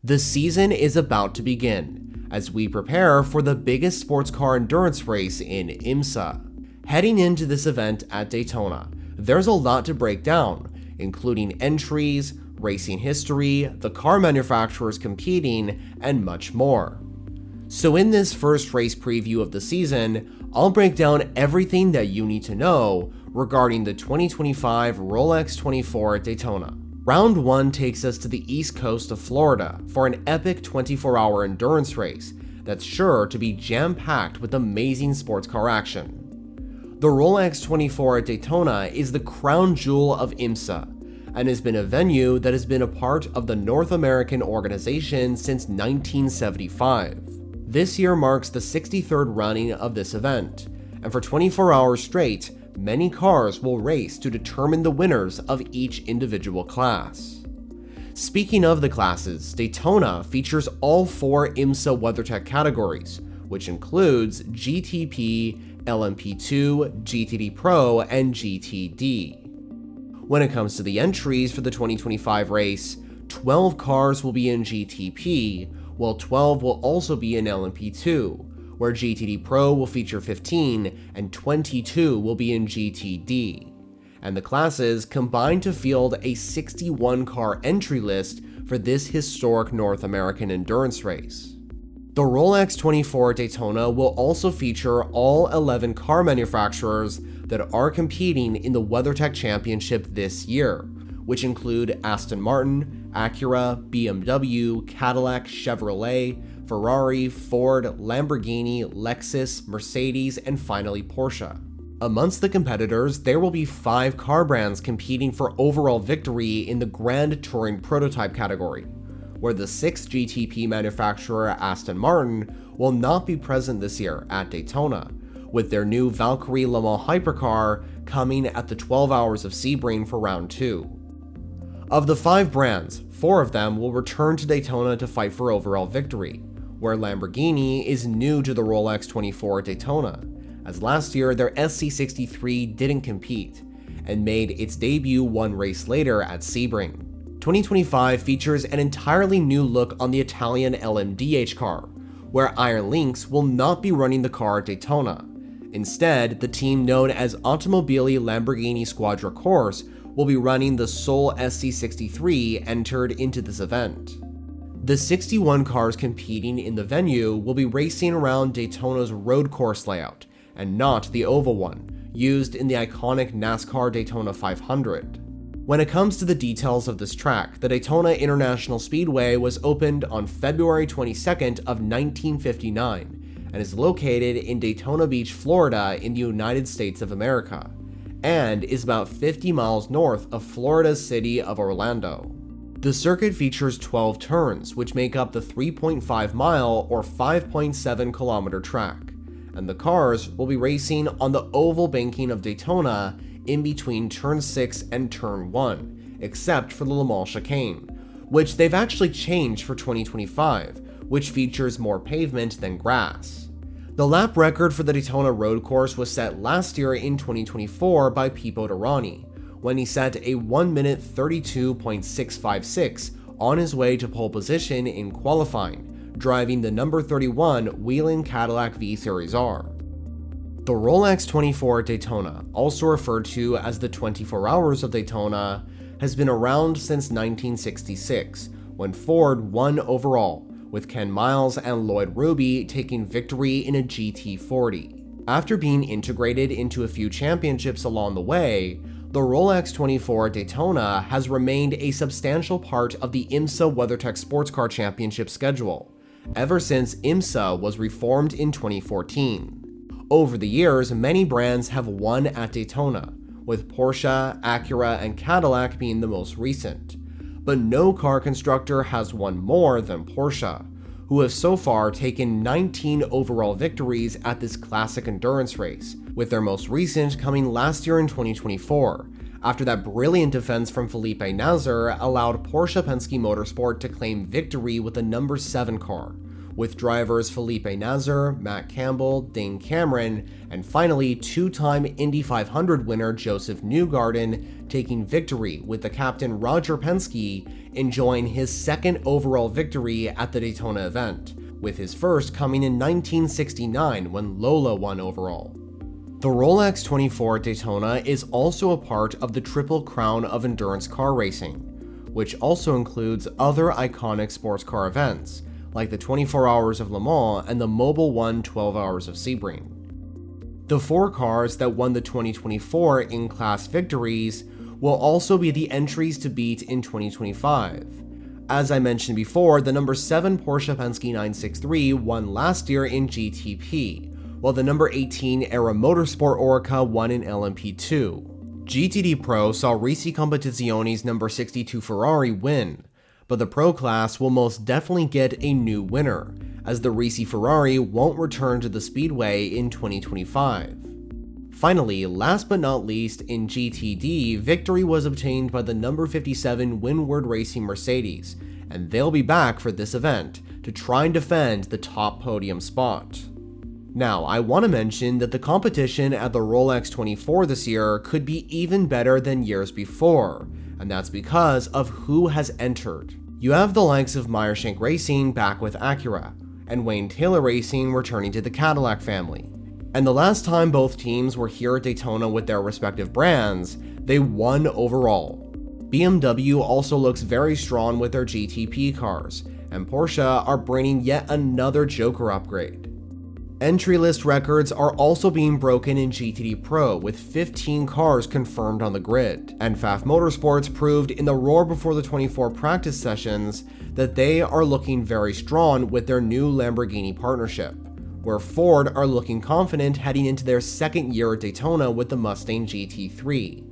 The season is about to begin as we prepare for the biggest sports car endurance race in IMSA. Heading into this event at Daytona, there's a lot to break down, including entries, racing history, the car manufacturers competing, and much more. So in this first race preview of the season, I'll break down everything that you need to know regarding the 2025 Rolex 24 at Daytona. Round 1 takes us to the east coast of Florida for an epic 24-hour endurance race that's sure to be jam-packed with amazing sports car action. The Rolex 24 at Daytona is the crown jewel of IMSA and has been a venue that has been a part of the North American organization since 1975. This year marks the 63rd running of this event, and for 24 hours straight, many cars will race to determine the winners of each individual class. Speaking of the classes, Daytona features all 4 IMSA WeatherTech categories, which includes GTP, LMP2, GTD Pro, and GTD. When it comes to the entries for the 2025 race, 12 cars will be in GTP, while 12 will also be in LMP2, where GTD Pro will feature 15 and 22 will be in GTD. And the classes combine to field a 61-car entry list for this historic North American endurance race. The Rolex 24 Daytona will also feature all 11 car manufacturers that are competing in the WeatherTech Championship this year, which include Aston Martin, Acura, BMW, Cadillac, Chevrolet, Ferrari, Ford, Lamborghini, Lexus, Mercedes, and finally Porsche. Amongst the competitors, there will be 5 car brands competing for overall victory in the Grand Touring Prototype category, where the 6th GTP manufacturer Aston Martin will not be present this year at Daytona, with their new Valkyrie Le Mans hypercar coming at the 12 Hours of Sebring for round 2. Of the 5 brands, 4 of them will return to Daytona to fight for overall victory, where Lamborghini is new to the Rolex 24 Daytona, as last year their SC63 didn't compete, and made its debut 1 race later at Sebring. 2025 features an entirely new look on the Italian LMDH car, where Iron Lynx will not be running the car at Daytona. Instead, the team known as Automobili Lamborghini Squadra Corse will be running the sole SC63 entered into this event. The 61 cars competing in the venue will be racing around Daytona's road course layout, and not the oval one, used in the iconic NASCAR Daytona 500. When it comes to the details of this track, the Daytona International Speedway was opened on February 22nd of 1959, and is located in Daytona Beach, Florida in the United States of America, and is about 50 miles north of Florida's city of Orlando. The circuit features 12 turns, which make up the 3.5 mile or 5.7 kilometer track, and the cars will be racing on the oval banking of Daytona in between turn 6 and turn 1, except for the Le Mans chicane, which they've actually changed for 2025, which features more pavement than grass. The lap record for the Daytona road course was set last year in 2024 by Pipo Derani, when he set a 1 minute 32.656 on his way to pole position in qualifying, driving the number 31 Whelen Cadillac V-Series R. The Rolex 24 Daytona, also referred to as the 24 Hours of Daytona, has been around since 1966, when Ford won overall, with Ken Miles and Lloyd Ruby taking victory in a GT40. After being integrated into a few championships along the way, the Rolex 24 Daytona has remained a substantial part of the IMSA WeatherTech Sports Car Championship schedule, ever since IMSA was reformed in 2014. Over the years, many brands have won at Daytona, with Porsche, Acura, and Cadillac being the most recent. But no car constructor has won more than Porsche, who have so far taken 19 overall victories at this classic endurance race, with their most recent coming last year in 2024, after that brilliant defense from Felipe Nasr allowed Porsche Penske Motorsport to claim victory with the number 7 car, with drivers Felipe Nasr, Matt Campbell, Dane Cameron, and finally two-time Indy 500 winner Joseph Newgarden taking victory, with the captain Roger Penske enjoying his second overall victory at the Daytona event, with his first coming in 1969 when Lola won overall. The Rolex 24 at Daytona is also a part of the Triple Crown of endurance car racing, which also includes other iconic sports car events, like the 24 Hours of Le Mans and the Mobil 1 12 Hours of Sebring. The 4 cars that won the 2024 in-class victories will also be the entries to beat in 2025. As I mentioned before, the number 7 Porsche Penske 963 won last year in GTP, while the number 18 Era Motorsport Oreca won in LMP2. GTD Pro saw Risi Competizione's number 62 Ferrari win, but the Pro class will most definitely get a new winner, as the Risi Ferrari won't return to the speedway in 2025. Finally, last but not least, in GTD, victory was obtained by the number 57 Windward Racing Mercedes, and they'll be back for this event to try and defend the top podium spot. Now, I want to mention that the competition at the Rolex 24 this year could be even better than years before, and that's because of who has entered. You have the likes of Meyershank Racing back with Acura, and Wayne Taylor Racing returning to the Cadillac family. And the last time both teams were here at Daytona with their respective brands, they won overall. BMW also looks very strong with their GTP cars, and Porsche are bringing yet another Joker upgrade. Entry list records are also being broken in GTD Pro, with 15 cars confirmed on the grid, and Pfaff Motorsports proved in the Roar Before the 24 practice sessions that they are looking very strong with their new Lamborghini partnership, where Ford are looking confident heading into their second year at Daytona with the Mustang GT3.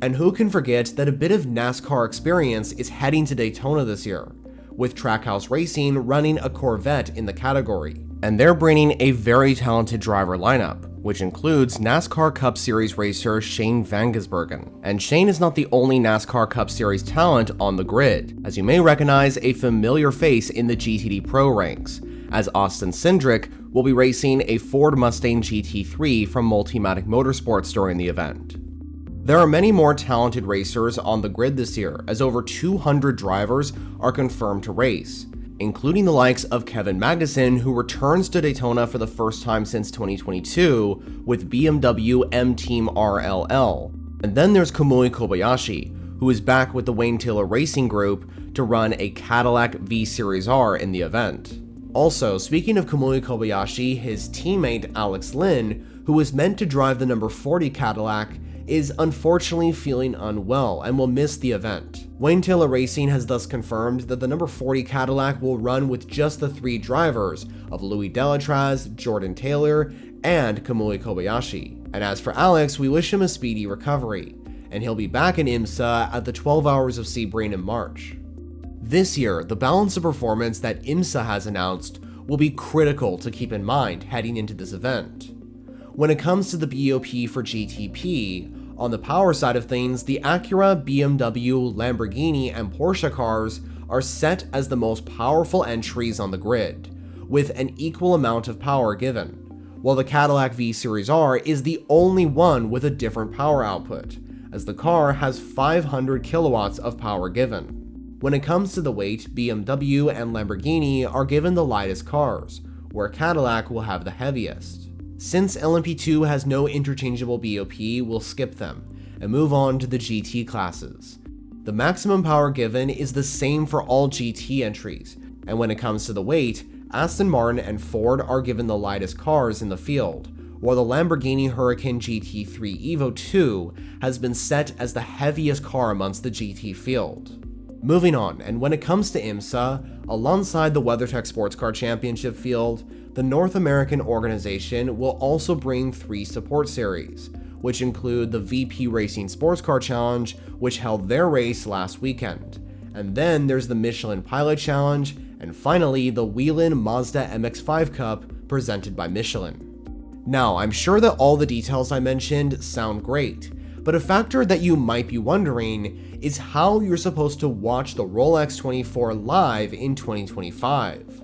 And who can forget that a bit of NASCAR experience is heading to Daytona this year, with Trackhouse Racing running a Corvette in the category. And they're bringing a very talented driver lineup, which includes NASCAR Cup Series racer Shane Van Gisbergen. And Shane is not the only NASCAR Cup Series talent on the grid, as you may recognize a familiar face in the GTD Pro ranks, as Austin Cindric will be racing a Ford Mustang GT3 from Multimatic Motorsports during the event. There are many more talented racers on the grid this year, as over 200 drivers are confirmed to race, including the likes of Kevin Magnussen, who returns to Daytona for the first time since 2022 with BMW M-Team RLL. And then there's Kamui Kobayashi, who is back with the Wayne Taylor Racing Group to run a Cadillac V Series R in the event. Also, speaking of Kamui Kobayashi, his teammate Alex Lynn, who was meant to drive the number 40 Cadillac, is unfortunately feeling unwell and will miss the event. Wayne Taylor Racing has thus confirmed that the number 40 Cadillac will run with just the 3 drivers of Louis Delatraz, Jordan Taylor, and Kamui Kobayashi. And as for Alex, we wish him a speedy recovery, and he'll be back in IMSA at the 12 Hours of Sebring in March. This year, the balance of performance that IMSA has announced will be critical to keep in mind heading into this event. When it comes to the BOP for GTP, on the power side of things, the Acura, BMW, Lamborghini, and Porsche cars are set as the most powerful entries on the grid, with an equal amount of power given, while the Cadillac V Series R is the only one with a different power output, as the car has 500 kilowatts of power given. When it comes to the weight, BMW and Lamborghini are given the lightest cars, where Cadillac will have the heaviest. Since LMP2 has no interchangeable BOP, we'll skip them and move on to the GT classes. The maximum power given is the same for all GT entries, and when it comes to the weight, Aston Martin and Ford are given the lightest cars in the field, while the Lamborghini Huracan GT3 Evo 2 has been set as the heaviest car amongst the GT field. Moving on, and when it comes to IMSA, alongside the WeatherTech Sports Car Championship field, the North American organization will also bring 3 support series, which include the VP Racing Sports Car Challenge, which held their race last weekend. And then there's the Michelin Pilot Challenge, and finally the Whelen Mazda MX-5 Cup presented by Michelin. Now, I'm sure that all the details I mentioned sound great, but a factor that you might be wondering is how you're supposed to watch the Rolex 24 live in 2025.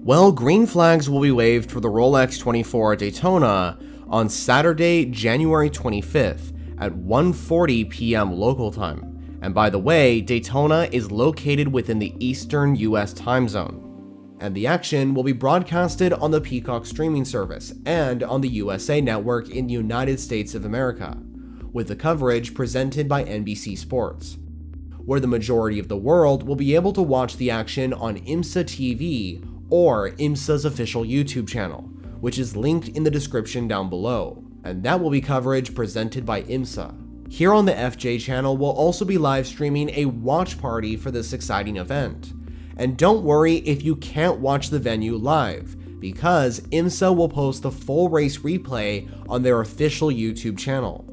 Well, green flags will be waved for the Rolex 24 at Daytona on Saturday, January 25th at 1:40 p.m. local time. And by the way, Daytona is located within the Eastern US time zone. And the action will be broadcasted on the Peacock streaming service and on the USA Network in the United States of America, with the coverage presented by NBC Sports, where the majority of the world will be able to watch the action on IMSA TV or IMSA's official YouTube channel, which is linked in the description down below, and that will be coverage presented by IMSA. Here on the FJ channel, we'll also be live streaming a watch party for this exciting event. And don't worry if you can't watch the venue live, because IMSA will post the full race replay on their official YouTube channel.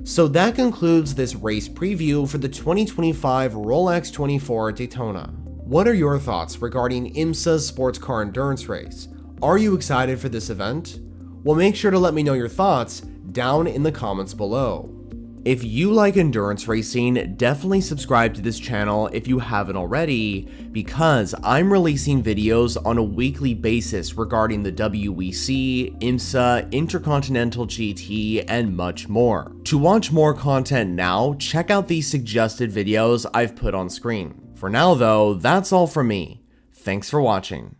So that concludes this race preview for the 2025 Rolex 24 Daytona. What are your thoughts regarding IMSA's sports car endurance race? Are you excited for this event? Well, make sure to let me know your thoughts down in the comments below. If you like endurance racing, definitely subscribe to this channel if you haven't already, because I'm releasing videos on a weekly basis regarding the WEC, IMSA, Intercontinental GT, and much more. To watch more content now, check out these suggested videos I've put on screen. For now though, that's all from me. Thanks for watching.